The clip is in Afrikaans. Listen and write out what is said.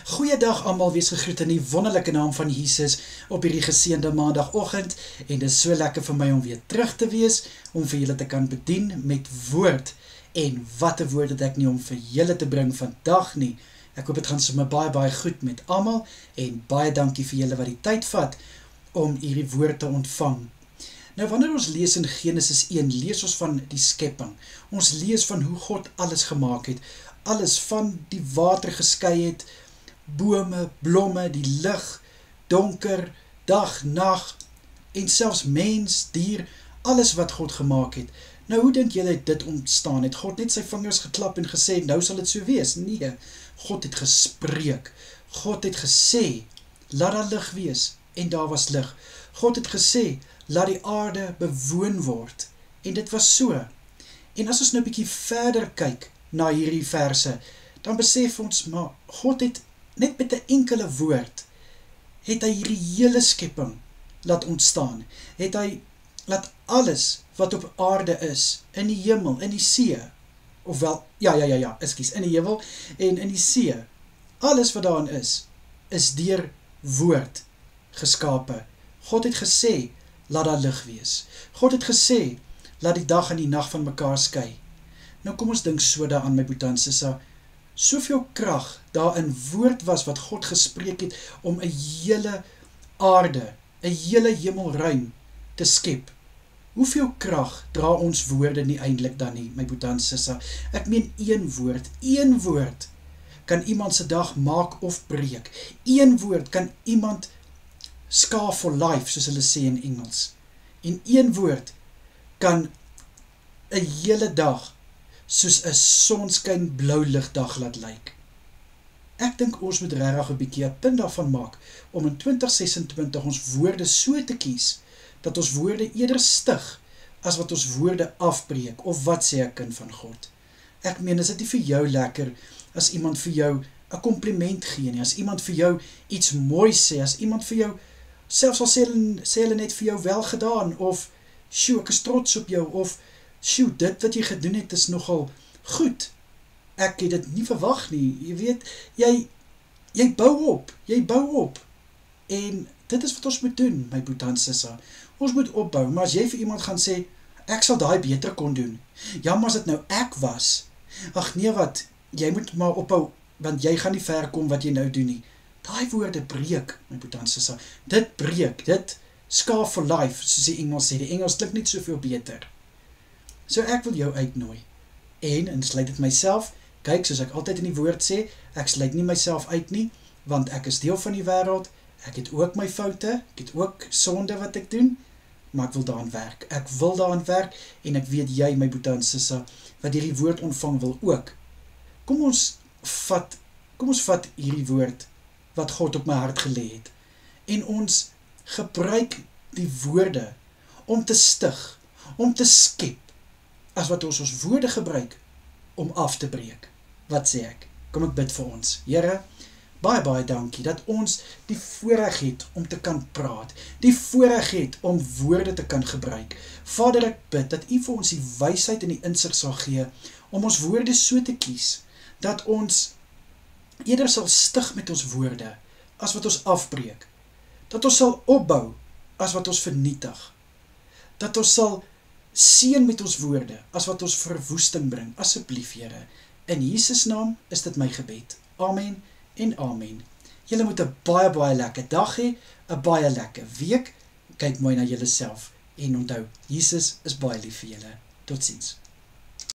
Goeiedag almal, wees gegroet in die wonderlike naam van Jesus op hierdie geseënde maandagoggend en dit is so lekker vir my om weer terug te wees, om vir julle te kan bedien met woord en wat 'n woord het ek nie om vir julle te bring vandag nie. Ek hoop dit gaan sommer baie goed met almal en baie dankie vir julle wat die tyd vat om hierdie woord te ontvang. Nou wanneer ons lees in Genesis 1, lees ons van die skepping. Ons lees van hoe God alles gemaak het, alles van die water geskei het, bome, blomme, die lig, donker, dag, nag, en selfs mens, dier, alles wat God gemaak het. Nou, hoe dink julle dit ontstaan? Het God net sy vingers geklap en gesê, nou sal dit so wees? Nee, God het gespreek. God het gesê, laat daar lig wees, en daar was lig. God het gesê, laat die aarde bewoon word, en dit was so. En as ons nou 'n bietjie verder kyk na hierdie verse, dan besef ons, maar God het net met 'n enkele woord, het hy hierdie hele skepping laat ontstaan. Het hy laat alles wat op aarde is, in die hemel, in die see, ofwel, in die hemel en in die see, alles wat daarin is deur woord geskape. God het gesê, laat daar lig wees. God het gesê, laat die dag en die nag van mekaar skei. Nou kom ons dink so daaraan, my boetie en sissa, soveel krag daar in woord was wat God gespreek het om 'n hele aarde, 'n hele hemelruim te skep. Hoeveel krag dra ons woorde nie eintlik dan nie, my boetie en sissa? Ek meen een woord kan iemand se dag maak of breek. Een woord kan iemand scar for life, soos hulle sê in Engels. En een woord kan 'n hele dag soos 'n sonskyn blou ligdag laat lyk. Ek dink ons moet regtig 'n bietjie 'n punt daarvan maak om in 2026 ons woorde so te kies dat ons woorde eerder stig as wat ons woorde afbreek, of wat sê 'n kind van God. Ek meen, is dit nie vir jou lekker as iemand vir jou 'n kompliment gee nie, as iemand vir jou iets mooi sê, as iemand vir jou, selfs al sê hulle net vir jou wel gedaan, of sjoe, ek is trots op jou, of sjoe, dit wat jy gedoen het is nogal goed. Ek het dit nie verwag nie. Jy weet, jy bou op. En dit is wat ons moet doen, my boetie en sissa. Ons moet opbou, maar as jy vir iemand gaan sê, ek sal daai beter kon doen. Ja, maar as dit nou ek was, ag nee wat, jy moet maar ophou, want jy gaan nie ver kom wat jy nou doen nie. Daai woorde breek, my boetie en sissa. Dit breek, dit scar for life, soos die Engels sê. Die Engels klink net soveel beter. So ek wil jou uitnooi, en sluit dit myself, kyk, soos ek altyd in die woord sê, ek sluit nie myself uit nie, want ek is deel van die wêreld, ek het ook my foute, ek het ook sonde wat ek doen, maar ek wil daaraan werk, en ek weet jy, my boetie en sissa, wat hierdie woord ontvang wil ook. Kom ons vat hierdie woord, wat God op my hart gelê het, en ons gebruik die woorde, om te stig, om te skep, as wat ons woorde gebruik, om af te breek. Wat sê ek? Kom ek bid vir ons. Here, baie dankie, dat ons die voorreg het om te kan praat, die voorreg het om woorde te kan gebruik. Vader, ek bid, dat U vir ons die wysheid en die insig sal gee, om ons woorde so te kies, dat ons eerder sal stig met ons woorde, as wat ons afbreek, dat ons sal opbou, as wat ons vernietig, dat ons sal seën met ons woorde, as wat ons verwoesting bring, asseblief Here. In Jesus naam is dit my gebed. Amen en amen. Julle moet 'n baie lekker dag hê, 'n baie lekker week. Kyk mooi na julle self en onthou, Jesus is baie lief vir julle. Totsiens.